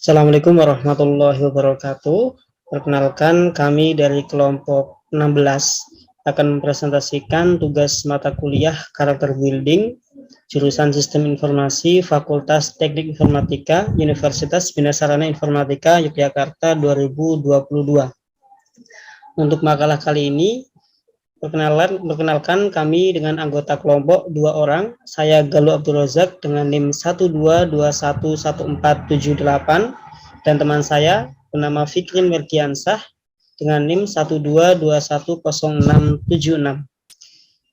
Assalamualaikum warahmatullahi wabarakatuh. Perkenalkan, kami dari kelompok 16 akan mempresentasikan tugas mata kuliah karakter building jurusan Sistem Informasi Fakultas Teknik Informatika Universitas Bina Sarana Informatika Yogyakarta 2022. Untuk makalah kali ini, perkenalkan kami dengan anggota kelompok 2 orang. Saya Galuh Abdul Razak dengan NIM 1221478 dan teman saya bernama Fikrin Merdiansah dengan NIM 122106676.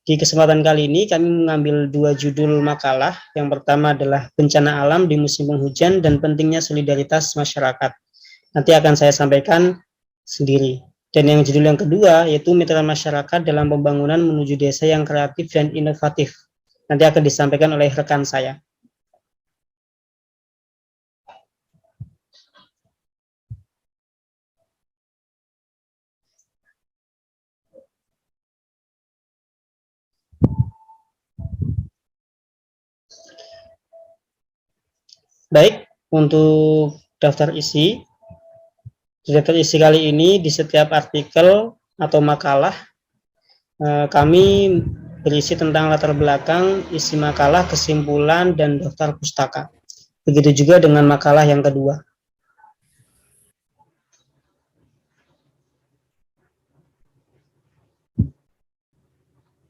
Di kesempatan kali ini kami mengambil 2 judul makalah. Yang pertama adalah bencana alam di musim penghujan dan pentingnya solidaritas masyarakat. Nanti akan saya sampaikan sendiri. Dan yang judul yang kedua yaitu mitra masyarakat dalam pembangunan menuju desa yang kreatif dan inovatif. Nanti akan disampaikan oleh rekan saya. Baik, untuk daftar isi kali ini di setiap artikel atau makalah kami berisi tentang latar belakang, isi makalah, kesimpulan, dan daftar pustaka. Begitu juga dengan makalah yang kedua.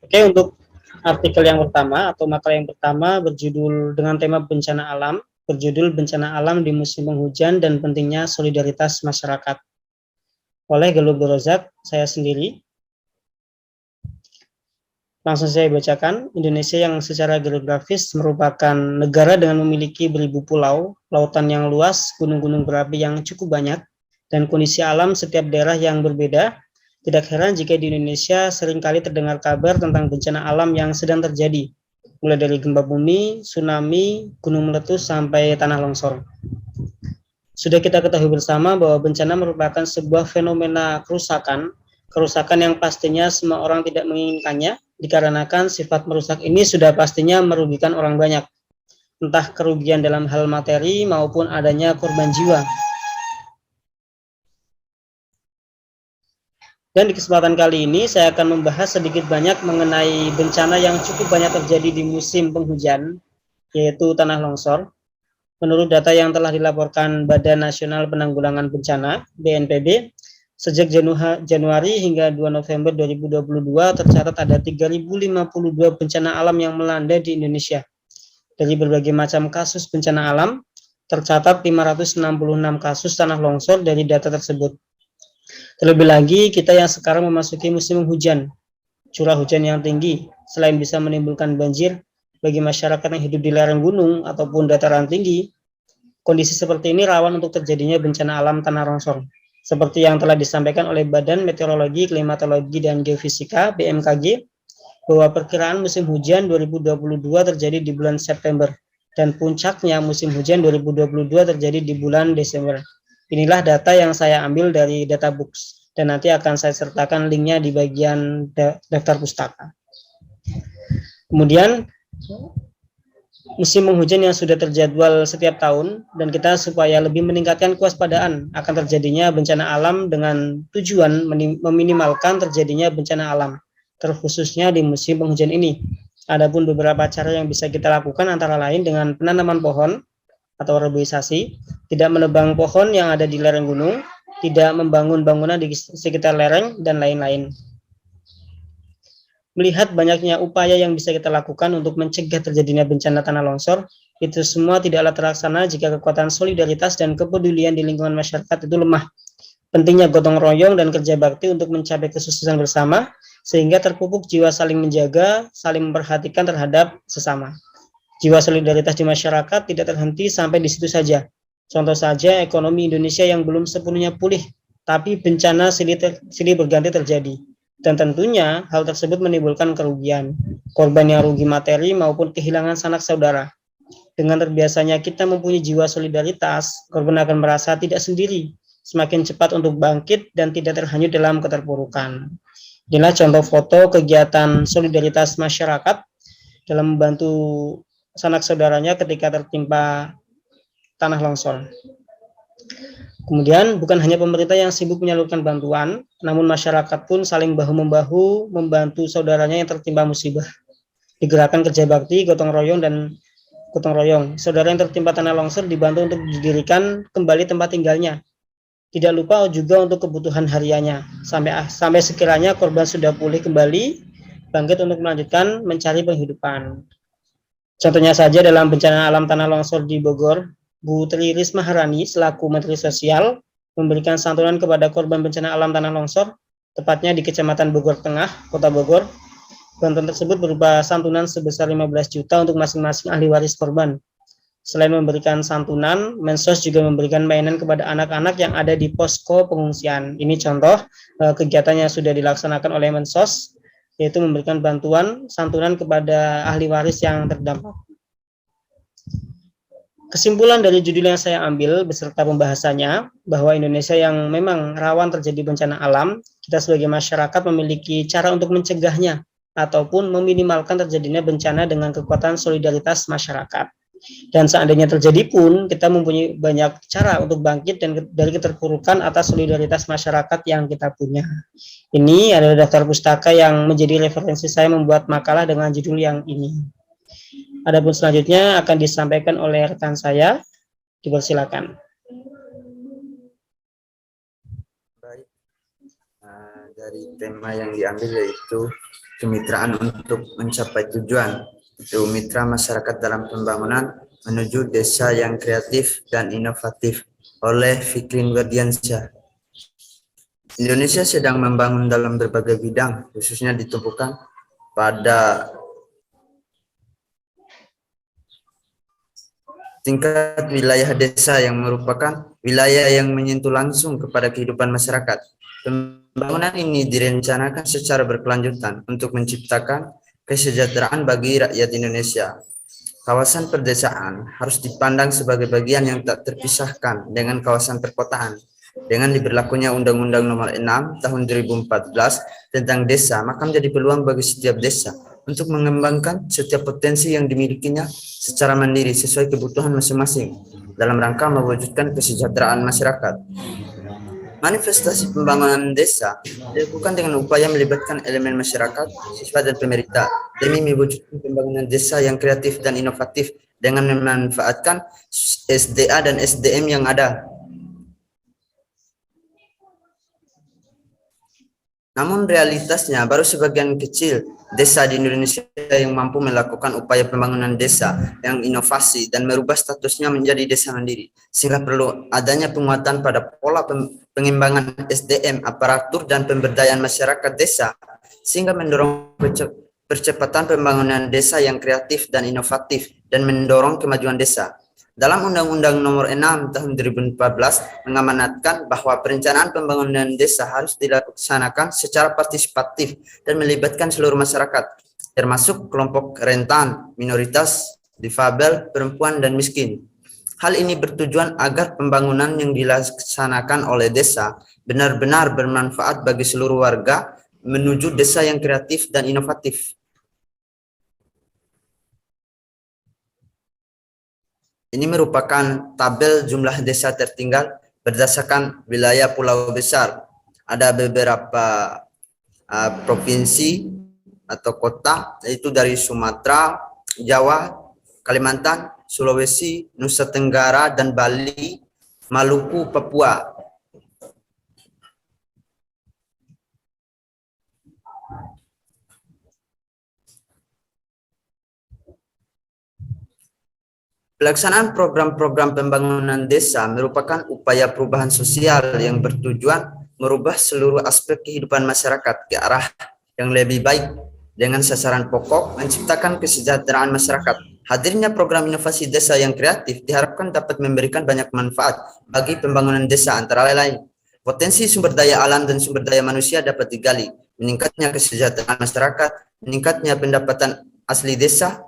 Oke, untuk artikel yang pertama atau makalah yang pertama berjudul dengan tema bencana alam, berjudul bencana alam di musim penghujan dan pentingnya solidaritas masyarakat. Oleh Galuh Abdul Razak, saya sendiri. Langsung saya bacakan. Indonesia yang secara geografis merupakan negara dengan memiliki beribu pulau, lautan yang luas, gunung-gunung berapi yang cukup banyak, dan kondisi alam setiap daerah yang berbeda. Tidak heran jika di Indonesia seringkali terdengar kabar tentang bencana alam yang sedang terjadi, mulai dari gempa bumi, tsunami, gunung meletus, sampai tanah longsor. Sudah kita ketahui bersama bahwa bencana merupakan sebuah fenomena kerusakan yang pastinya semua orang tidak menginginkannya, dikarenakan sifat merusak ini sudah pastinya merugikan orang banyak, entah kerugian dalam hal materi maupun adanya korban jiwa. Dan di kesempatan kali ini saya akan membahas sedikit banyak mengenai bencana yang cukup banyak terjadi di musim penghujan, yaitu tanah longsor. Menurut data yang telah dilaporkan Badan Nasional Penanggulangan Bencana (BNPB), sejak Januari hingga 2 November 2022 tercatat ada 3.052 bencana alam yang melanda di Indonesia. Dari berbagai macam kasus bencana alam, tercatat 566 kasus tanah longsor dari data tersebut. Terlebih lagi, kita yang sekarang memasuki musim hujan. Curah hujan yang tinggi, selain bisa menimbulkan banjir bagi masyarakat yang hidup di lereng gunung ataupun dataran tinggi, kondisi seperti ini rawan untuk terjadinya bencana alam tanah longsor. Seperti yang telah disampaikan oleh Badan Meteorologi, Klimatologi, dan Geofisika (BMKG), bahwa perkiraan musim hujan 2022 terjadi di bulan September, dan puncaknya musim hujan 2022 terjadi di bulan Desember. Inilah data yang saya ambil dari Databooks, dan nanti akan saya sertakan linknya di bagian daftar pustaka. Kemudian, musim penghujan yang sudah terjadwal setiap tahun, dan kita supaya lebih meningkatkan kewaspadaan akan terjadinya bencana alam dengan tujuan meminimalkan terjadinya bencana alam, terkhususnya di musim penghujan ini. Adapun beberapa cara yang bisa kita lakukan antara lain dengan penanaman pohon atau reboisasi, tidak menebang pohon yang ada di lereng gunung, tidak membangun bangunan di sekitar lereng, dan lain-lain. Melihat banyaknya upaya yang bisa kita lakukan untuk mencegah terjadinya bencana tanah longsor, itu semua tidaklah terlaksana jika kekuatan solidaritas dan kepedulian di lingkungan masyarakat itu lemah. Pentingnya gotong royong dan kerja bakti untuk mencapai kesuksesan bersama, sehingga terpupuk jiwa saling menjaga, saling memperhatikan terhadap sesama. Jiwa solidaritas di masyarakat tidak terhenti sampai di situ saja. Contoh saja ekonomi Indonesia yang belum sepenuhnya pulih, tapi bencana silih berganti terjadi. Dan tentunya hal tersebut menimbulkan kerugian, korban yang rugi materi maupun kehilangan sanak saudara. Dengan terbiasanya kita mempunyai jiwa solidaritas, korban akan merasa tidak sendiri, semakin cepat untuk bangkit dan tidak terhanyut dalam keterpurukan. Inilah contoh foto kegiatan solidaritas masyarakat dalam membantu sanak saudaranya ketika tertimpa tanah longsor. Kemudian bukan hanya pemerintah yang sibuk menyalurkan bantuan, namun masyarakat pun saling bahu-membahu membantu saudaranya yang tertimpa musibah. Di gerakan kerja bakti, gotong royong, saudara yang tertimpa tanah longsor dibantu untuk didirikan kembali tempat tinggalnya. Tidak lupa juga untuk kebutuhan hariannya, sampai sekiranya korban sudah pulih kembali, bangkit untuk melanjutkan mencari penghidupan. Contohnya saja dalam bencana alam tanah longsor di Bogor, Bu Tri Risma Harani selaku Menteri Sosial memberikan santunan kepada korban bencana alam tanah longsor, tepatnya di Kecamatan Bogor Tengah, Kota Bogor. Bantuan tersebut berupa santunan sebesar 15 juta untuk masing-masing ahli waris korban. Selain memberikan santunan, Mensos juga memberikan mainan kepada anak-anak yang ada di posko pengungsian. Ini contoh kegiatan yang sudah dilaksanakan oleh Mensos, yaitu memberikan bantuan santunan kepada ahli waris yang terdampak. Kesimpulan dari judul yang saya ambil beserta pembahasannya, bahwa Indonesia yang memang rawan terjadi bencana alam, kita sebagai masyarakat memiliki cara untuk mencegahnya ataupun meminimalkan terjadinya bencana dengan kekuatan solidaritas masyarakat. Dan seandainya terjadi pun, kita mempunyai banyak cara untuk bangkit dari keterpurukan atas solidaritas masyarakat yang kita punya. Ini adalah daftar pustaka yang menjadi referensi saya membuat makalah dengan judul yang ini. Adapun selanjutnya akan disampaikan oleh rekan saya, dipersilakan. Baik, dari tema yang diambil yaitu kemitraan untuk mencapai tujuan, itu mitra masyarakat dalam pembangunan menuju desa yang kreatif dan inovatif oleh Fikri Nurdiansyah. Indonesia sedang membangun dalam berbagai bidang, khususnya ditumpukan pada tingkat wilayah desa yang merupakan wilayah yang menyentuh langsung kepada kehidupan masyarakat. Pembangunan ini direncanakan secara berkelanjutan untuk menciptakan kesejahteraan bagi rakyat Indonesia. Kawasan perdesaan harus dipandang sebagai bagian yang tak terpisahkan dengan kawasan perkotaan. Dengan diberlakunya Undang-Undang Nomor 6 Tahun 2014 tentang desa, maka menjadi peluang bagi setiap desa untuk mengembangkan setiap potensi yang dimilikinya secara mandiri sesuai kebutuhan masing-masing dalam rangka mewujudkan kesejahteraan masyarakat. Manifestasi pembangunan desa dilakukan dengan upaya melibatkan elemen masyarakat, siswa, dan pemerintah demi mewujudkan pembangunan desa yang kreatif dan inovatif dengan memanfaatkan SDA dan SDM yang ada. Namun realitasnya baru sebagian kecil desa di Indonesia yang mampu melakukan upaya pembangunan desa yang inovasi dan merubah statusnya menjadi desa mandiri. Sehingga perlu adanya penguatan pada pola pengembangan SDM, aparatur, dan pemberdayaan masyarakat desa sehingga mendorong percepatan pembangunan desa yang kreatif dan inovatif dan mendorong kemajuan desa. Dalam Undang-Undang Nomor 6 Tahun 2014 mengamanatkan bahwa perencanaan pembangunan desa harus dilaksanakan secara partisipatif dan melibatkan seluruh masyarakat, termasuk kelompok rentan, minoritas, difabel, perempuan, dan miskin. Hal ini bertujuan agar pembangunan yang dilaksanakan oleh desa benar-benar bermanfaat bagi seluruh warga menuju desa yang kreatif dan inovatif. Ini merupakan tabel jumlah desa tertinggal berdasarkan wilayah pulau besar. Ada beberapa provinsi atau kota, yaitu dari Sumatera, Jawa, Kalimantan, Sulawesi, Nusa Tenggara, dan Bali, Maluku, Papua. Pelaksanaan program-program pembangunan desa merupakan upaya perubahan sosial yang bertujuan merubah seluruh aspek kehidupan masyarakat ke arah yang lebih baik dengan sasaran pokok menciptakan kesejahteraan masyarakat. Hadirnya program inovasi desa yang kreatif diharapkan dapat memberikan banyak manfaat bagi pembangunan desa, antara lain potensi sumber daya alam dan sumber daya manusia dapat digali, meningkatnya kesejahteraan masyarakat, meningkatnya pendapatan asli desa,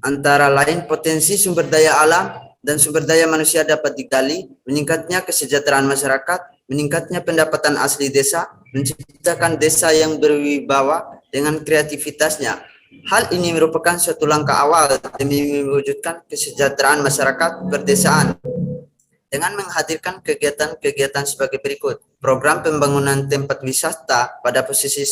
antara lain potensi sumber daya alam dan sumber daya manusia dapat digali, meningkatnya kesejahteraan masyarakat, meningkatnya pendapatan asli desa, menciptakan desa yang berwibawa dengan kreativitasnya. Hal ini merupakan suatu langkah awal demi mewujudkan kesejahteraan masyarakat perdesaan dengan menghadirkan kegiatan-kegiatan sebagai berikut. Program pembangunan tempat wisata pada posisi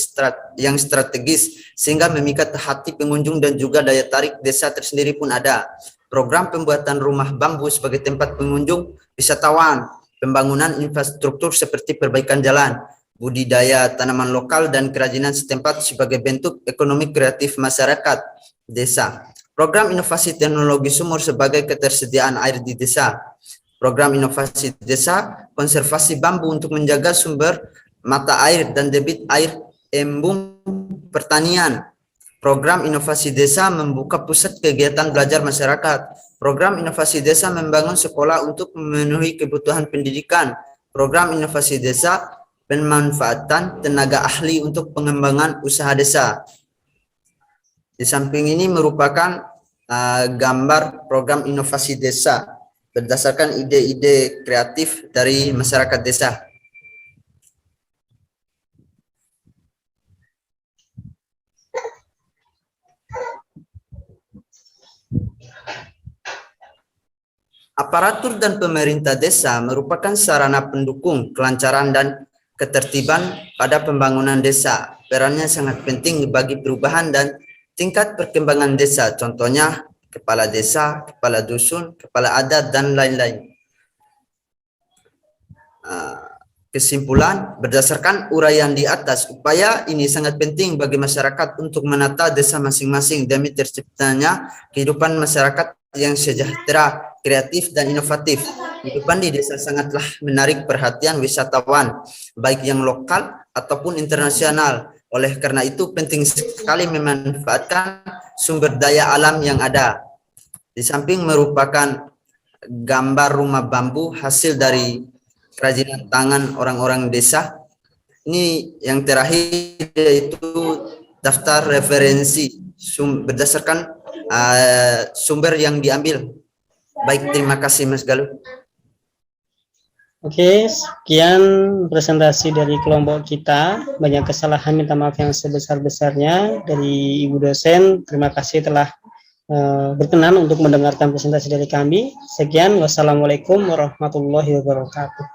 yang strategis sehingga memikat hati pengunjung dan juga daya tarik desa tersendiri pun ada. Program pembuatan rumah bambu sebagai tempat pengunjung wisatawan, pembangunan infrastruktur seperti perbaikan jalan, budidaya tanaman lokal dan kerajinan setempat sebagai bentuk ekonomi kreatif masyarakat desa. Program inovasi teknologi sumur sebagai ketersediaan air di desa. Program inovasi desa, konservasi bambu untuk menjaga sumber mata air dan debit air embung pertanian. Program inovasi desa membuka pusat kegiatan belajar masyarakat. Program inovasi desa membangun sekolah untuk memenuhi kebutuhan pendidikan. Program inovasi desa pemanfaatan tenaga ahli untuk pengembangan usaha desa. Di samping ini merupakan gambar program inovasi desa berdasarkan ide-ide kreatif dari masyarakat desa. Aparatur dan pemerintah desa merupakan sarana pendukung kelancaran dan ketertiban pada pembangunan desa. Perannya sangat penting bagi perubahan dan tingkat perkembangan desa. Contohnya kepala desa, kepala dusun, kepala adat, dan lain-lain. Kesimpulan, berdasarkan uraian di atas, upaya ini sangat penting bagi masyarakat untuk menata desa masing-masing demi terciptanya kehidupan masyarakat yang sejahtera, kreatif, dan inovatif. Kehidupan di desa sangatlah menarik perhatian wisatawan, baik yang lokal ataupun internasional. Oleh karena itu, penting sekali memanfaatkan sumber daya alam yang ada. Di samping merupakan gambar rumah bambu hasil dari kerajinan tangan orang-orang desa. Ini yang terakhir yaitu daftar referensi berdasarkan sumber yang diambil. Baik, terima kasih Mas Galuh. Oke, sekian presentasi dari kelompok kita. Banyak kesalahan, minta maaf yang sebesar-besarnya dari Ibu dosen. Terima kasih telah berkenan untuk mendengarkan presentasi dari kami. Sekian, wassalamualaikum warahmatullahi wabarakatuh.